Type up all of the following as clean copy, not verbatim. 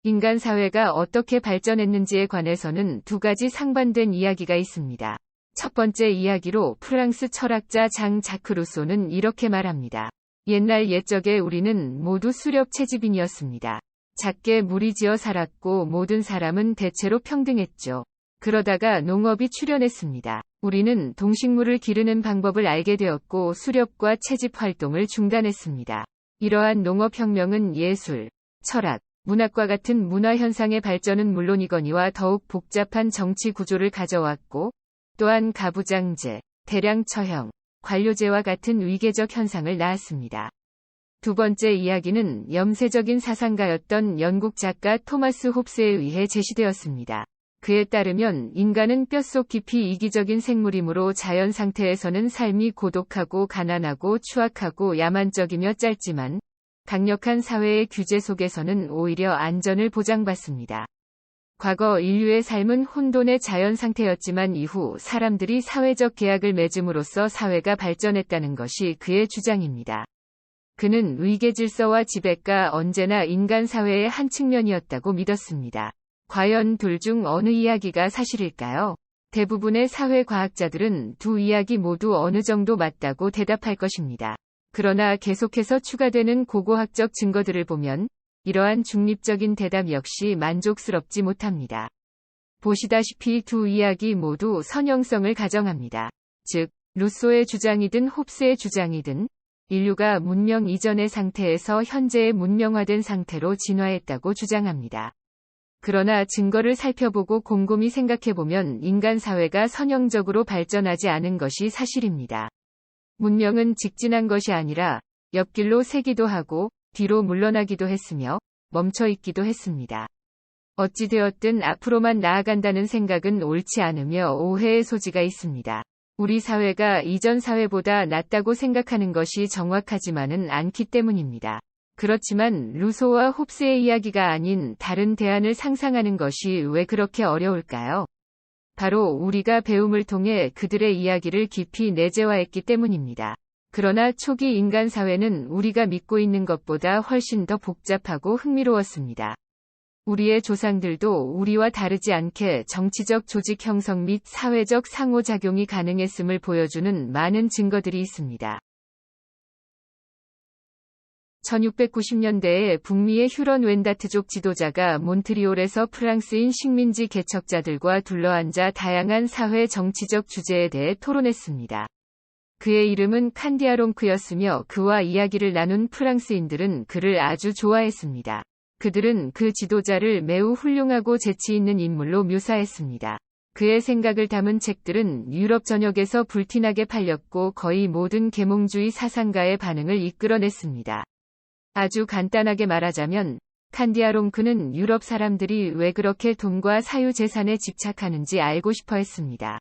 인간 사회가 어떻게 발전했는지에 관해서는 두 가지 상반된 이야기가 있습니다. 첫 번째 이야기로 프랑스 철학자 장 자크 루소는 이렇게 말합니다. 옛날 옛적에 우리는 모두 수렵 채집인이었습니다. 작게 무리지어 살았고 모든 사람은 대체로 평등했죠. 그러다가 농업이 출현했습니다. 우리는 동식물을 기르는 방법을 알게 되었고 수렵과 채집 활동을 중단했습니다. 이러한 농업혁명은 예술, 철학, 문학과 같은 문화현상의 발전은 물론이거니와 더욱 복잡한 정치 구조를 가져왔고 또한 가부장제, 대량 처형, 관료제와 같은 위계적 현상을 낳았습니다. 두 번째 이야기는 염세적인 사상가였던 영국 작가 토마스 홉스에 의해 제시되었습니다. 그에 따르면 인간은 뼛속 깊이 이기적인 생물이므로 자연 상태에서는 삶이 고독하고 가난하고 추악하고 야만적이며 짧지만 강력한 사회의 규제 속에서는 오히려 안전을 보장받습니다. 과거 인류의 삶은 혼돈의 자연 상태였지만 이후 사람들이 사회적 계약을 맺음으로써 사회가 발전했다는 것이 그의 주장입니다. 그는 위계 질서와 지배가 언제나 인간 사회의 한 측면이었다고 믿었습니다. 과연 둘 중 어느 이야기가 사실일까요? 대부분의 사회과학자들은 두 이야기 모두 어느 정도 맞다고 대답할 것입니다. 그러나 계속해서 추가되는 고고학적 증거들을 보면 이러한 중립적인 대답 역시 만족스럽지 못합니다. 보시다시피 두 이야기 모두 선형성을 가정합니다. 즉, 루소의 주장이든 홉스의 주장이든 인류가 문명 이전의 상태에서 현재의 문명화된 상태로 진화했다고 주장합니다. 그러나 증거를 살펴보고 곰곰이 생각해보면 인간 사회가 선형적으로 발전하지 않은 것이 사실입니다. 문명은 직진한 것이 아니라 옆길로 새기도 하고 뒤로 물러나기도 했으며 멈춰 있기도 했습니다. 어찌되었든 앞으로만 나아간다는 생각은 옳지 않으며 오해의 소지가 있습니다. 우리 사회가 이전 사회보다 낫다고 생각하는 것이 정확하지만은 않기 때문입니다. 그렇지만 루소와 홉스의 이야기가 아닌 다른 대안을 상상하는 것이 왜 그렇게 어려울까요? 바로 우리가 배움을 통해 그들의 이야기를 깊이 내재화했기 때문입니다. 그러나 초기 인간 사회는 우리가 믿고 있는 것보다 훨씬 더 복잡하고 흥미로웠습니다. 우리의 조상들도 우리와 다르지 않게 정치적 조직 형성 및 사회적 상호작용이 가능했음을 보여주는 많은 증거들이 있습니다. 1690년대에 북미의 휴런 웬다트족 지도자가 몬트리올에서 프랑스인 식민지 개척자들과 둘러앉아 다양한 사회 정치적 주제에 대해 토론했습니다. 그의 이름은 칸디아롱크였으며 그와 이야기를 나눈 프랑스인들은 그를 아주 좋아했습니다. 그들은 그 지도자를 매우 훌륭하고 재치 있는 인물로 묘사했습니다. 그의 생각을 담은 책들은 유럽 전역에서 불티나게 팔렸고 거의 모든 계몽주의 사상가의 반응을 이끌어냈습니다. 아주 간단하게 말하자면 칸디아롱크는 유럽 사람들이 왜 그렇게 돈과 사유재산에 집착하는지 알고 싶어 했습니다.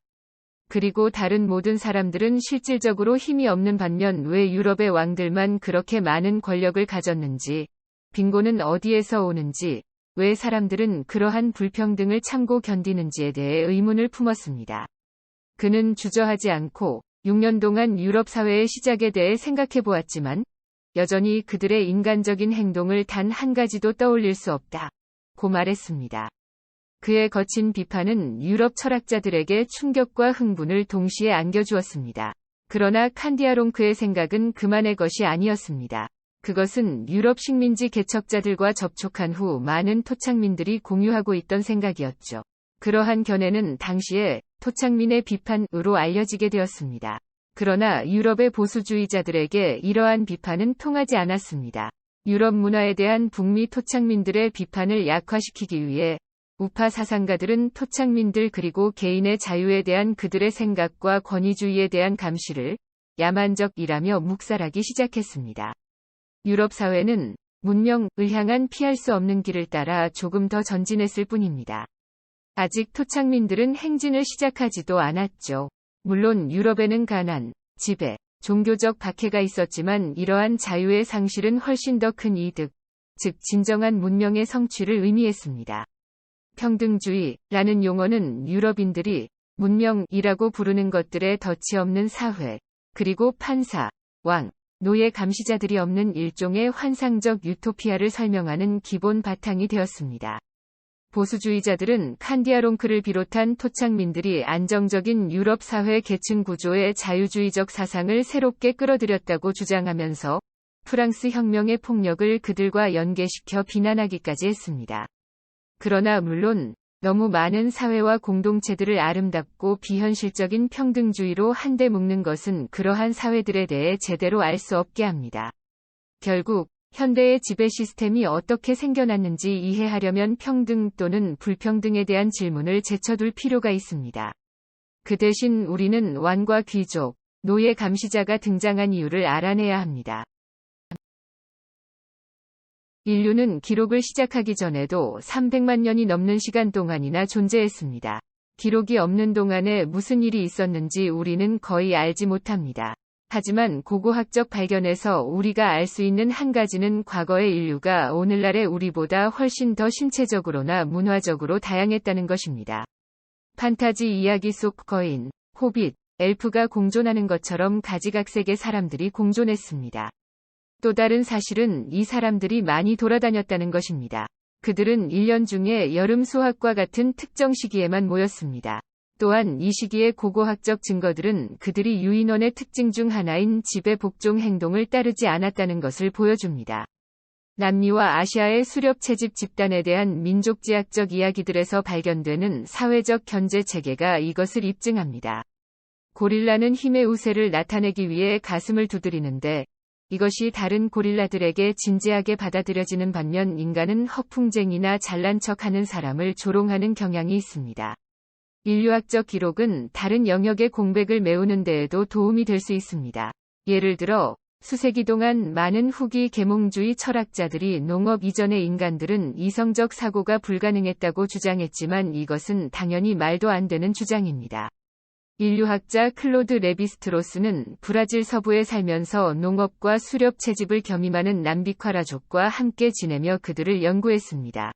그리고 다른 모든 사람들은 실질적으로 힘이 없는 반면 왜 유럽의 왕들만 그렇게 많은 권력을 가졌는지, 빈곤은 어디에서 오는지, 왜 사람들은 그러한 불평등을 참고 견디는지에 대해 의문을 품었습니다. 그는 주저하지 않고 6년 동안 유럽 사회의 시작에 대해 생각해 보았지만 여전히 그들의 인간적인 행동을 단 한 가지도 떠올릴 수 없다고 말했습니다. 그의 거친 비판은 유럽 철학자들에게 충격과 흥분을 동시에 안겨주었습니다. 그러나 칸디아롱크의 생각은 그만의 것이 아니었습니다. 그것은 유럽 식민지 개척자들과 접촉한 후 많은 토착민들이 공유하고 있던 생각이었죠. 그러한 견해는 당시에 토착민의 비판으로 알려지게 되었습니다. 그러나 유럽의 보수주의자들에게 이러한 비판은 통하지 않았습니다. 유럽 문화에 대한 북미 토착민들의 비판을 약화시키기 위해 우파 사상가들은 토착민들 그리고 개인의 자유에 대한 그들의 생각과 권위주의에 대한 감시를 야만적이라며 묵살하기 시작했습니다. 유럽 사회는 문명을 향한 피할 수 없는 길을 따라 조금 더 전진했을 뿐입니다. 아직 토착민들은 행진을 시작하지도 않았죠. 물론 유럽에는 가난, 지배, 종교적 박해가 있었지만 이러한 자유의 상실은 훨씬 더 큰 이득, 즉 진정한 문명의 성취를 의미했습니다. 평등주의라는 용어는 유럽인들이 문명이라고 부르는 것들의 덫이 없는 사회, 그리고 판사, 왕, 노예 감시자들이 없는 일종의 환상적 유토피아를 설명하는 기본 바탕이 되었습니다. 보수주의자들은 칸디아롱크를 비롯한 토착민들이 안정적인 유럽 사회 계층 구조의 자유주의적 사상을 새롭게 끌어들였다고 주장하면서 프랑스 혁명의 폭력을 그들과 연계시켜 비난하기까지 했습니다. 그러나 물론 너무 많은 사회와 공동체들을 아름답고 비현실적인 평등주의로 한데 묶는 것은 그러한 사회들에 대해 제대로 알 수 없게 합니다. 결국 현대의 지배 시스템이 어떻게 생겨났는지 이해하려면 평등 또는 불평등에 대한 질문을 제쳐둘 필요가 있습니다. 그 대신 우리는 왕과 귀족, 노예 감시자가 등장한 이유를 알아내야 합니다. 인류는 기록을 시작하기 전에도 300만 년이 넘는 시간 동안이나 존재했습니다. 기록이 없는 동안에 무슨 일이 있었는지 우리는 거의 알지 못합니다. 하지만 고고학적 발견에서 우리가 알 수 있는 한 가지는 과거의 인류가 오늘날의 우리보다 훨씬 더 신체적으로나 문화적으로 다양했다는 것입니다. 판타지 이야기 속 거인, 호빗, 엘프가 공존하는 것처럼 가지각색의 사람들이 공존했습니다. 또 다른 사실은 이 사람들이 많이 돌아다녔다는 것입니다. 그들은 1년 중에 여름 수학과 같은 특정 시기에만 모였습니다. 또한 이 시기의 고고학적 증거들은 그들이 유인원의 특징 중 하나인 지배 복종 행동을 따르지 않았다는 것을 보여줍니다. 남미와 아시아의 수렵 채집 집단에 대한 민족지학적 이야기들에서 발견되는 사회적 견제 체계가 이것을 입증합니다. 고릴라는 힘의 우세를 나타내기 위해 가슴을 두드리는데 이것이 다른 고릴라들에게 진지하게 받아들여지는 반면 인간은 허풍쟁이나 잘난 척하는 사람을 조롱하는 경향이 있습니다. 인류학적 기록은 다른 영역의 공백을 메우는 데에도 도움이 될 수 있습니다. 예를 들어 수세기 동안 많은 후기 계몽주의 철학자들이 농업 이전의 인간들은 이성적 사고가 불가능했다고 주장했지만 이것은 당연히 말도 안 되는 주장입니다. 인류학자 클로드 레비스트로스는 브라질 서부에 살면서 농업과 수렵 채집을 겸임하는 남비콰라족과 함께 지내며 그들을 연구했습니다.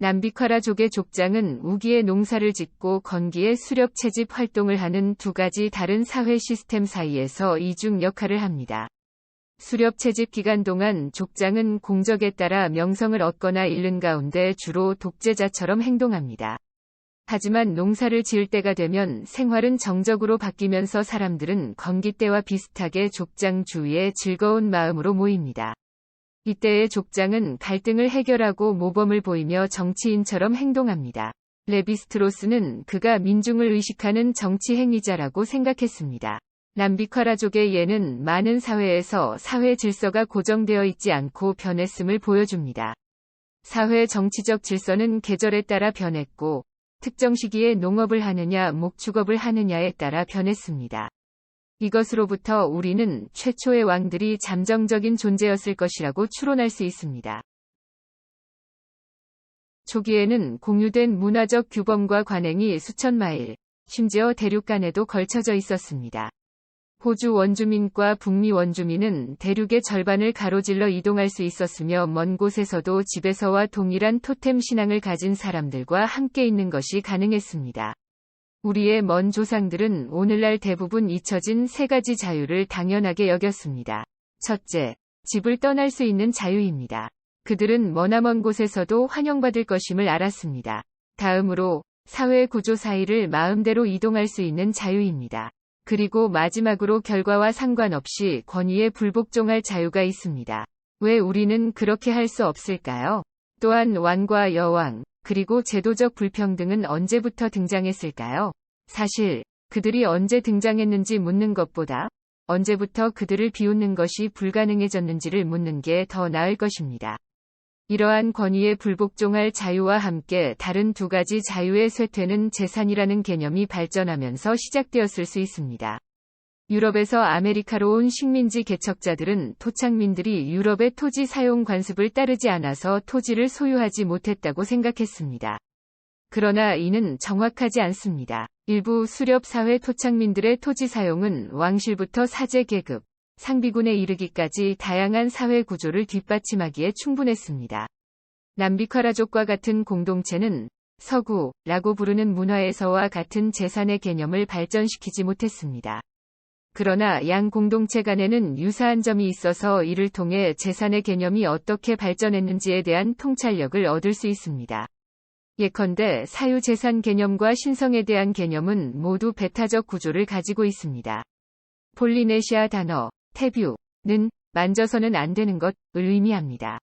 남비콰라족의 족장은 우기에 농사를 짓고 건기에 수렵 채집 활동을 하는 두 가지 다른 사회 시스템 사이에서 이중 역할을 합니다. 수렵 채집 기간 동안 족장은 공적에 따라 명성을 얻거나 잃는 가운데 주로 독재자처럼 행동합니다. 하지만 농사를 지을 때가 되면 생활은 정적으로 바뀌면서 사람들은 건기 때와 비슷하게 족장 주위에 즐거운 마음으로 모입니다. 이때의 족장은 갈등을 해결하고 모범을 보이며 정치인처럼 행동합니다. 레비스트로스는 그가 민중을 의식하는 정치 행위자라고 생각했습니다. 남비콰라족의 예는 많은 사회에서 사회 질서가 고정되어 있지 않고 변했음을 보여줍니다. 사회 정치적 질서는 계절에 따라 변했고 특정 시기에 농업을 하느냐 목축업을 하느냐에 따라 변했습니다. 이것으로부터 우리는 최초의 왕들이 잠정적인 존재였을 것이라고 추론할 수 있습니다. 초기에는 공유된 문화적 규범과 관행이 수천 마일, 심지어 대륙 간에도 걸쳐져 있었습니다. 호주 원주민과 북미 원주민은 대륙의 절반을 가로질러 이동할 수 있었으며 먼 곳에서도 집에서와 동일한 토템 신앙을 가진 사람들과 함께 있는 것이 가능했습니다. 우리의 먼 조상들은 오늘날 대부분 잊혀진 세 가지 자유를 당연하게 여겼습니다. 첫째, 집을 떠날 수 있는 자유입니다. 그들은 머나먼 곳에서도 환영받을 것임을 알았습니다. 다음으로 사회 구조 사이를 마음대로 이동할 수 있는 자유입니다. 그리고 마지막으로 결과와 상관없이 권위에 불복종할 자유가 있습니다. 왜 우리는 그렇게 할 수 없을까요? 또한 왕과 여왕, 그리고 제도적 불평등은 언제부터 등장했을까요? 사실 그들이 언제 등장했는지 묻는 것보다 언제부터 그들을 비웃는 것이 불가능해졌는지를 묻는 게 더 나을 것입니다. 이러한 권위에 불복종할 자유와 함께 다른 두 가지 자유의 쇠퇴는 재산이라는 개념이 발전하면서 시작되었을 수 있습니다. 유럽에서 아메리카로 온 식민지 개척자들은 토착민들이 유럽의 토지 사용 관습을 따르지 않아서 토지를 소유하지 못했다고 생각했습니다. 그러나 이는 정확하지 않습니다. 일부 수렵 사회 토착민들의 토지 사용은 왕실부터 사제 계급, 상비군에 이르기까지 다양한 사회 구조를 뒷받침하기에 충분했습니다. 남비콰라족과 같은 공동체는 서구라고 부르는 문화에서와 같은 재산의 개념을 발전시키지 못했습니다. 그러나 양 공동체 간에는 유사한 점이 있어서 이를 통해 재산의 개념이 어떻게 발전했는지에 대한 통찰력을 얻을 수 있습니다. 예컨대 사유재산 개념과 신성에 대한 개념은 모두 배타적 구조를 가지고 있습니다. 폴리네시아 단어 태뷰는 만져서는 안 되는 것을 의미합니다.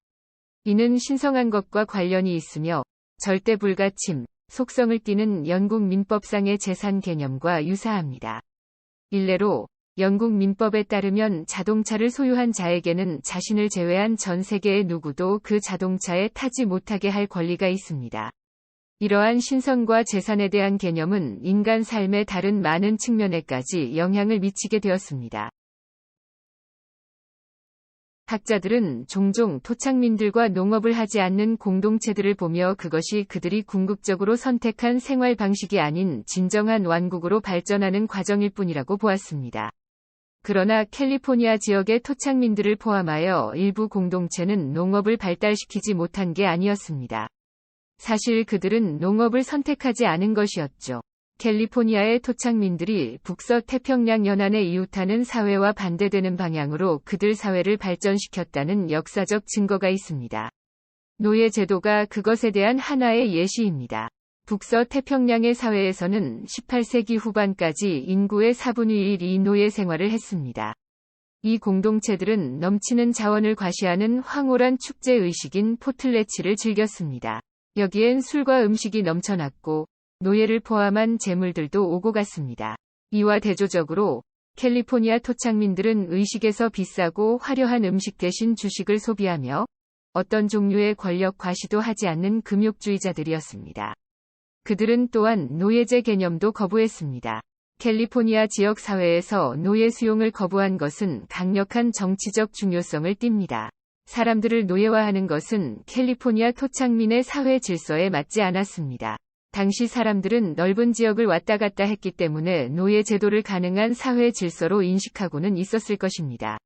이는 신성한 것과 관련이 있으며 절대 불가침, 속성을 띠는 영국 민법상의 재산 개념과 유사합니다. 일례로 영국 민법에 따르면 자동차를 소유한 자에게는 자신을 제외한 전 세계의 누구도 그 자동차에 타지 못하게 할 권리가 있습니다. 이러한 신성과 재산에 대한 개념은 인간 삶의 다른 많은 측면에까지 영향을 미치게 되었습니다. 학자들은 종종 토착민들과 농업을 하지 않는 공동체들을 보며 그것이 그들이 궁극적으로 선택한 생활 방식이 아닌 진정한 완국으로 발전하는 과정일 뿐이라고 보았습니다. 그러나 캘리포니아 지역의 토착민들을 포함하여 일부 공동체는 농업을 발달시키지 못한 게 아니었습니다. 사실 그들은 농업을 선택하지 않은 것이었죠. 캘리포니아의 토착민들이 북서태평양 연안에 이웃하는 사회와 반대되는 방향으로 그들 사회를 발전시켰다는 역사적 증거가 있습니다. 노예 제도가 그것에 대한 하나의 예시입니다. 북서태평양의 사회에서는 18세기 후반까지 인구의 4분의 1이 노예 생활을 했습니다. 이 공동체들은 넘치는 자원을 과시하는 황홀한 축제 의식인 포틀레치를 즐겼습니다. 여기엔 술과 음식이 넘쳐났고 노예를 포함한 재물들도 오고 갔습니다. 이와 대조적으로 캘리포니아 토착민들은 의식에서 비싸고 화려한 음식 대신 주식을 소비하며 어떤 종류의 권력 과시도 하지 않는 금욕주의자들이었습니다. 그들은 또한 노예제 개념도 거부했습니다. 캘리포니아 지역 사회에서 노예 수용을 거부한 것은 강력한 정치적 중요성을 띱니다. 사람들을 노예화하는 것은 캘리포니아 토착민의 사회 질서에 맞지 않았습니다. 당시 사람들은 넓은 지역을 왔다 갔다 했기 때문에 노예 제도를 가능한 사회 질서로 인식하고는 있었을 것입니다.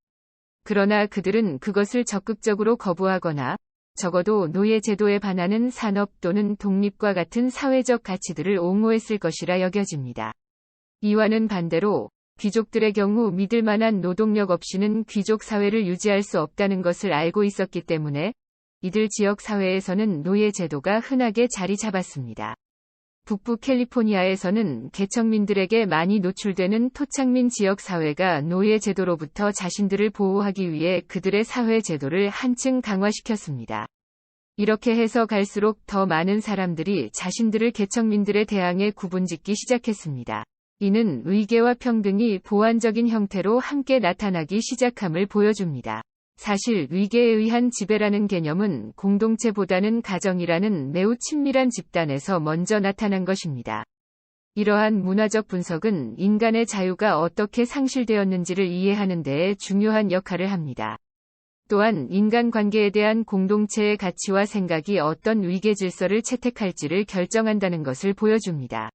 그러나 그들은 그것을 적극적으로 거부하거나 적어도 노예 제도에 반하는 산업 또는 독립과 같은 사회적 가치들을 옹호했을 것이라 여겨집니다. 이와는 반대로 귀족들의 경우 믿을 만한 노동력 없이는 귀족 사회를 유지할 수 없다는 것을 알고 있었기 때문에 이들 지역 사회에서는 노예 제도가 흔하게 자리 잡았습니다. 북부 캘리포니아에서는 개척민들에게 많이 노출되는 토착민 지역 사회가 노예 제도로부터 자신들을 보호하기 위해 그들의 사회 제도를 한층 강화시켰습니다. 이렇게 해서 갈수록 더 많은 사람들이 자신들을 개척민들에 대항해 구분짓기 시작했습니다. 이는 의계와 평등이 보완적인 형태로 함께 나타나기 시작함을 보여줍니다. 사실 위계에 의한 지배라는 개념은 공동체보다는 가정이라는 매우 친밀한 집단에서 먼저 나타난 것입니다. 이러한 문화적 분석은 인간의 자유가 어떻게 상실되었는지를 이해하는 데에 중요한 역할을 합니다. 또한 인간관계에 대한 공동체의 가치와 생각이 어떤 위계 질서를 채택할지를 결정한다는 것을 보여줍니다.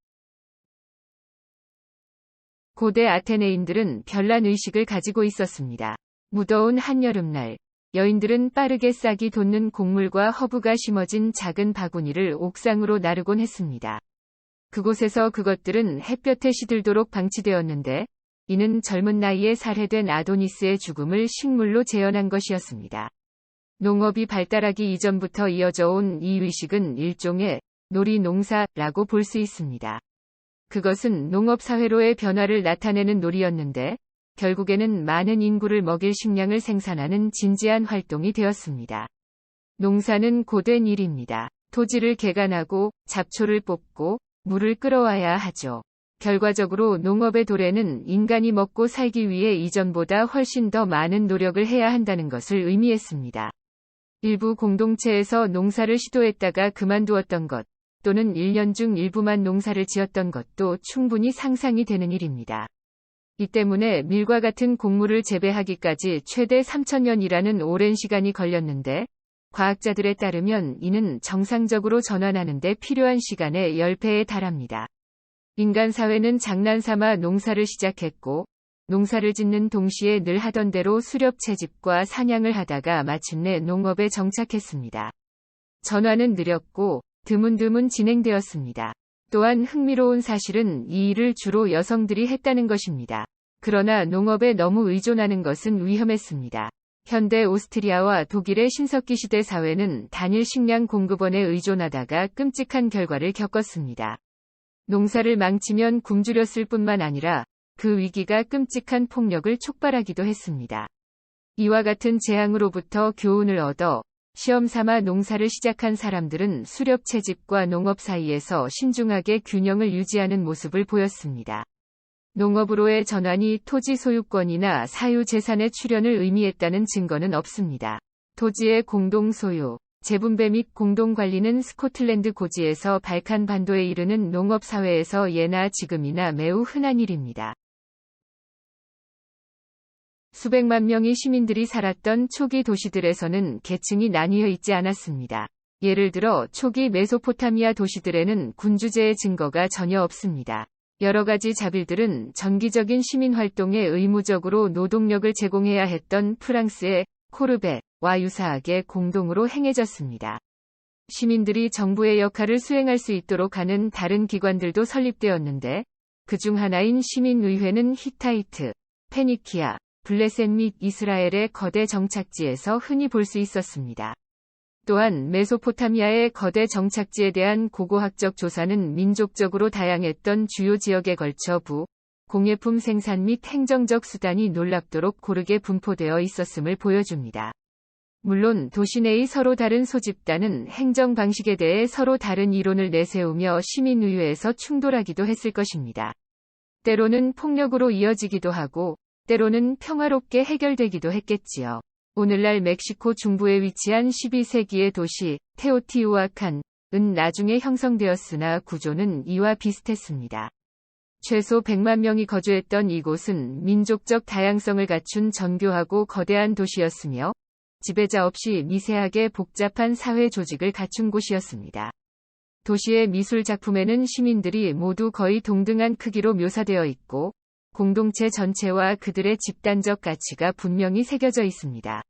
고대 아테네인들은 별난 의식을 가지고 있었습니다. 무더운 한여름날, 여인들은 빠르게 싹이 돋는 곡물과 허브가 심어진 작은 바구니를 옥상으로 나르곤 했습니다. 그곳에서 그것들은 햇볕에 시들도록 방치되었는데, 이는 젊은 나이에 살해된 아도니스의 죽음을 식물로 재현한 것이었습니다. 농업이 발달하기 이전부터 이어져 온 이 의식은 일종의 놀이 농사라고 볼 수 있습니다. 그것은 농업사회로의 변화를 나타내는 놀이였는데 결국에는 많은 인구를 먹일 식량을 생산하는 진지한 활동이 되었습니다. 농사는 고된 일입니다. 토지를 개간하고 잡초를 뽑고 물을 끌어와야 하죠. 결과적으로 농업의 도래는 인간이 먹고 살기 위해 이전보다 훨씬 더 많은 노력을 해야 한다는 것을 의미했습니다. 일부 공동체에서 농사를 시도했다가 그만두었던 것, 또는 1년 중 일부만 농사를 지었던 것도 충분히 상상이 되는 일입니다. 이 때문에 밀과 같은 곡물을 재배하기까지 최대 3,000년이라는 오랜 시간이 걸렸는데, 과학자들에 따르면 이는 정상적으로 전환하는 데 필요한 시간의 10배에 달합니다. 인간 사회는 장난삼아 농사를 시작했고, 농사를 짓는 동시에 늘 하던 대로 수렵 채집과 사냥을 하다가 마침내 농업에 정착했습니다. 전환은 느렸고, 드문드문 진행되었습니다. 또한 흥미로운 사실은 이 일을 주로 여성들이 했다는 것입니다. 그러나 농업에 너무 의존하는 것은 위험했습니다. 현대 오스트리아와 독일의 신석기 시대 사회는 단일 식량 공급원에 의존하다가 끔찍한 결과를 겪었습니다. 농사를 망치면 굶주렸을 뿐만 아니라 그 위기가 끔찍한 폭력을 촉발하기도 했습니다. 이와 같은 재앙으로부터 교훈을 얻어 시험 삼아 농사를 시작한 사람들은 수렵 채집과 농업 사이에서 신중하게 균형을 유지하는 모습을 보였습니다. 농업으로의 전환이 토지 소유권이나 사유재산의 출현을 의미했다는 증거는 없습니다. 토지의 공동 소유, 재분배 및 공동관리는 스코틀랜드 고지에서 발칸 반도에 이르는 농업사회에서 예나 지금이나 매우 흔한 일입니다. 수백만 명의 시민들이 살았던 초기 도시들에서는 계층이 나뉘어 있지 않았습니다. 예를 들어 초기 메소포타미아 도시들에는 군주제의 증거가 전혀 없습니다. 여러 가지 자빌들은 정기적인 시민활동에 의무적으로 노동력을 제공해야 했던 프랑스의 코르베와 유사하게 공동으로 행해졌습니다. 시민들이 정부의 역할을 수행할 수 있도록 하는 다른 기관들도 설립되었는데 그중 하나인 시민의회는 히타이트, 페니키아, 블레셋 및 이스라엘의 거대 정착지에서 흔히 볼 수 있었습니다. 또한 메소포타미아의 거대 정착지에 대한 고고학적 조사는 민족적으로 다양했던 주요 지역에 걸쳐 공예품 생산 및 행정적 수단이 놀랍도록 고르게 분포되어 있었음을 보여줍니다. 물론 도시 내의 서로 다른 소집단은 행정 방식에 대해 서로 다른 이론을 내세우며 시민의회에서 충돌하기도 했을 것입니다. 때로는 폭력으로 이어지기도 하고 때로는 평화롭게 해결되기도 했겠지요. 오늘날 멕시코 중부에 위치한 12세기의 도시 테오티우아칸은 나중에 형성되었으나 구조는 이와 비슷했습니다. 최소 100만 명이 거주했던 이곳은 민족적 다양성을 갖춘 정교하고 거대한 도시였으며 지배자 없이 미세하게 복잡한 사회 조직을 갖춘 곳이었습니다. 도시의 미술 작품에는 시민들이 모두 거의 동등한 크기로 묘사되어 있고 공동체 전체와 그들의 집단적 가치가 분명히 새겨져 있습니다.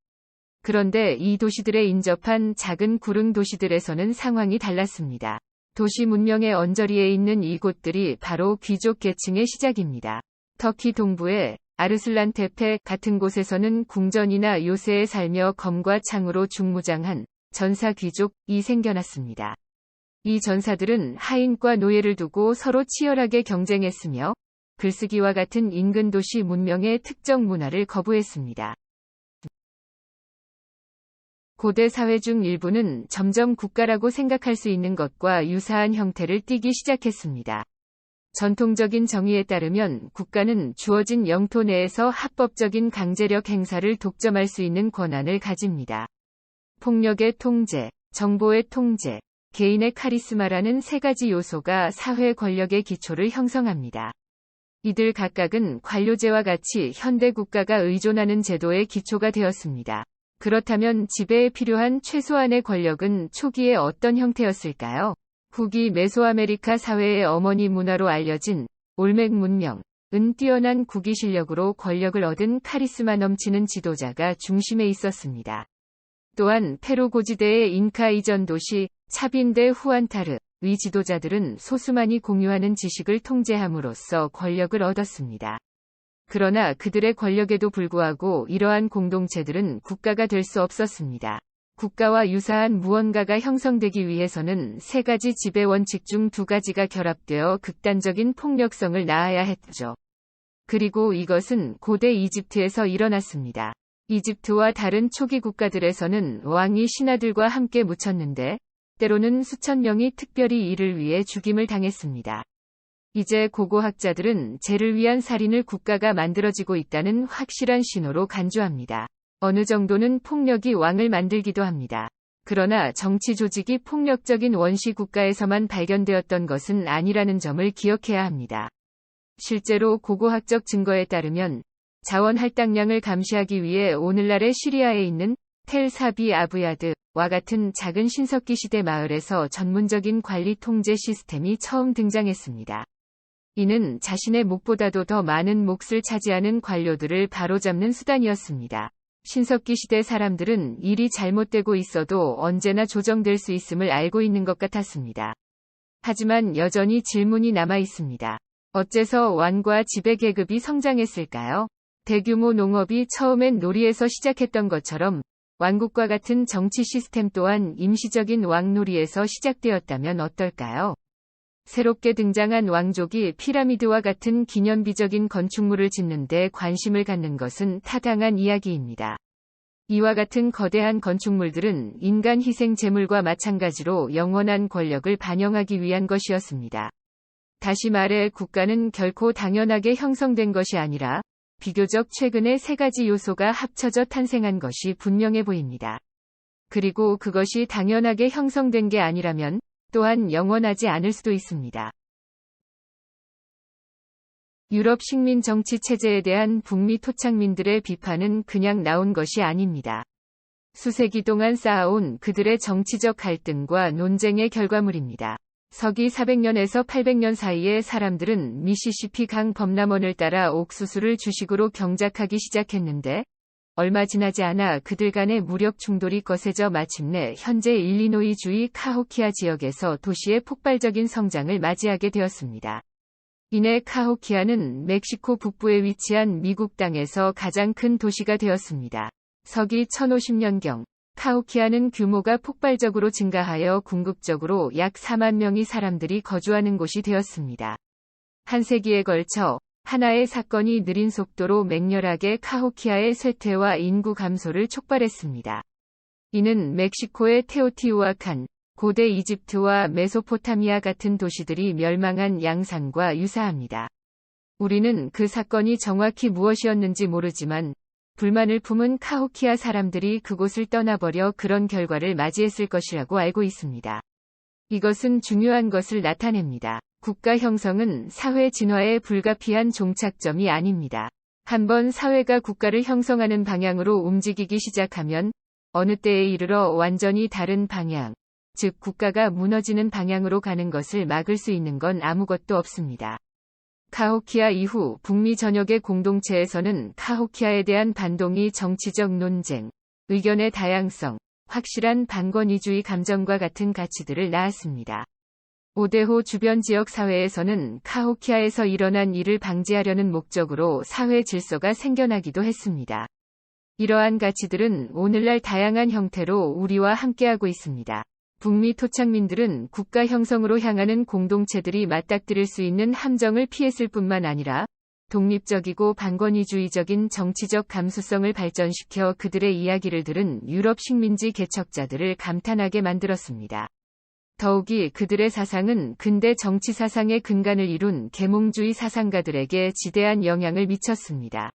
그런데 이 도시들에 인접한 작은 구릉 도시들에서는 상황이 달랐습니다. 도시 문명의 언저리에 있는 이곳들이 바로 귀족 계층의 시작입니다. 터키 동부의 아르슬란테페 같은 곳에서는 궁전이나 요새에 살며 검과 창으로 중무장한 전사 귀족이 생겨났습니다. 이 전사들은 하인과 노예를 두고 서로 치열하게 경쟁했으며 글쓰기와 같은 인근 도시 문명의 특정 문화를 거부했습니다. 고대 사회 중 일부는 점점 국가라고 생각할 수 있는 것과 유사한 형태를 띠기 시작했습니다. 전통적인 정의에 따르면 국가는 주어진 영토 내에서 합법적인 강제력 행사를 독점할 수 있는 권한을 가집니다. 폭력의 통제, 정보의 통제, 개인의 카리스마라는 세 가지 요소가 사회 권력의 기초를 형성합니다. 이들 각각은 관료제와 같이 현대 국가가 의존하는 제도의 기초가 되었습니다. 그렇다면 지배에 필요한 최소한의 권력은 초기에 어떤 형태였을까요? 후기 메소아메리카 사회의 어머니 문화로 알려진 올멕 문명은 뛰어난 국위 실력으로 권력을 얻은 카리스마 넘치는 지도자가 중심에 있었습니다. 또한 페루 고지대의 잉카 이전 도시 차빈데 후안타르 위 지도자들은 소수만이 공유하는 지식을 통제함으로써 권력을 얻었습니다. 그러나 그들의 권력에도 불구하고 이러한 공동체들은 국가가 될 수 없었습니다. 국가와 유사한 무언가가 형성되기 위해서는 세 가지 지배 원칙 중 두 가지가 결합되어 극단적인 폭력성을 낳아야 했죠. 그리고 이것은 고대 이집트에서 일어났습니다. 이집트와 다른 초기 국가들에서는 왕이 신하들과 함께 묻혔는데 때로는 수천 명이 특별히 이를 위해 죽임을 당했습니다. 이제 고고학자들은 죄를 위한 살인을 국가가 만들어지고 있다는 확실한 신호로 간주합니다. 어느 정도는 폭력이 왕을 만들기도 합니다. 그러나 정치 조직이 폭력적인 원시 국가에서만 발견되었던 것은 아니라는 점을 기억해야 합니다. 실제로 고고학적 증거에 따르면 자원 할당량을 감시하기 위해 오늘날의 시리아에 있는 텔사비 아부야드와 같은 작은 신석기 시대 마을에서 전문적인 관리 통제 시스템이 처음 등장했습니다. 이는 자신의 목보다도 더 많은 몫을 차지하는 관료들을 바로잡는 수단이었습니다. 신석기 시대 사람들은 일이 잘못되고 있어도 언제나 조정될 수 있음을 알고 있는 것 같았습니다. 하지만 여전히 질문이 남아 있습니다. 어째서 왕과 지배 계급이 성장했을까요? 대규모 농업이 처음엔 놀이에서 시작했던 것처럼 왕국과 같은 정치 시스템 또한 임시적인 왕놀이에서 시작되었다면 어떨까요? 새롭게 등장한 왕족이 피라미드와 같은 기념비적인 건축물을 짓는 데 관심을 갖는 것은 타당한 이야기입니다. 이와 같은 거대한 건축물들은 인간 희생 제물과 마찬가지로 영원한 권력을 반영하기 위한 것이었습니다. 다시 말해 국가는 결코 당연하게 형성된 것이 아니라 비교적 최근에 세 가지 요소가 합쳐져 탄생한 것이 분명해 보입니다. 그리고 그것이 당연하게 형성된 게 아니라면 또한 영원하지 않을 수도 있습니다. 유럽 식민 정치 체제에 대한 북미 토착민들의 비판은 그냥 나온 것이 아닙니다. 수세기 동안 쌓아온 그들의 정치적 갈등과 논쟁의 결과물입니다. 서기 400년에서 800년 사이에 사람들은 미시시피 강 범람원을 따라 옥수수를 주식으로 경작하기 시작했는데 얼마 지나지 않아 그들 간의 무력 충돌이 거세져 마침내 현재 일리노이주의 카호키아 지역에서 도시의 폭발적인 성장을 맞이하게 되었습니다. 이내 카호키아는 멕시코 북부에 위치한 미국 땅에서 가장 큰 도시가 되었습니다. 서기 1050년경 카호키아는 규모가 폭발적으로 증가하여 궁극적으로 약 4만 명의 사람들이 거주하는 곳이 되었습니다. 한 세기에 걸쳐 하나의 사건이 느린 속도로 맹렬하게 카호키아의 쇠퇴와 인구 감소를 촉발했습니다. 이는 멕시코의 테오티우아칸, 고대 이집트와 메소포타미아 같은 도시들이 멸망한 양상과 유사합니다. 우리는 그 사건이 정확히 무엇이었는지 모르지만 불만을 품은 카호키아 사람들이 그곳을 떠나버려 그런 결과를 맞이했을 것이라고 알고 있습니다. 이것은 중요한 것을 나타냅니다. 국가 형성은 사회 진화의 불가피한 종착점이 아닙니다. 한번 사회가 국가를 형성하는 방향으로 움직이기 시작하면 어느 때에 이르러 완전히 다른 방향, 즉 국가가 무너지는 방향으로 가는 것을 막을 수 있는 건 아무것도 없습니다. 카호키아 이후 북미 전역의 공동체에서는 카호키아에 대한 반동이 정치적 논쟁, 의견의 다양성, 확실한 반권위주의 감정과 같은 가치들을 낳았습니다. 오데호 주변 지역 사회에서는 카호키아에서 일어난 일을 방지하려는 목적으로 사회 질서가 생겨나기도 했습니다. 이러한 가치들은 오늘날 다양한 형태로 우리와 함께하고 있습니다. 북미 토착민들은 국가 형성으로 향하는 공동체들이 맞닥뜨릴 수 있는 함정을 피했을 뿐만 아니라 독립적이고 반권위주의적인 정치적 감수성을 발전시켜 그들의 이야기를 들은 유럽 식민지 개척자들을 감탄하게 만들었습니다. 더욱이 그들의 사상은 근대 정치 사상의 근간을 이룬 계몽주의 사상가들에게 지대한 영향을 미쳤습니다.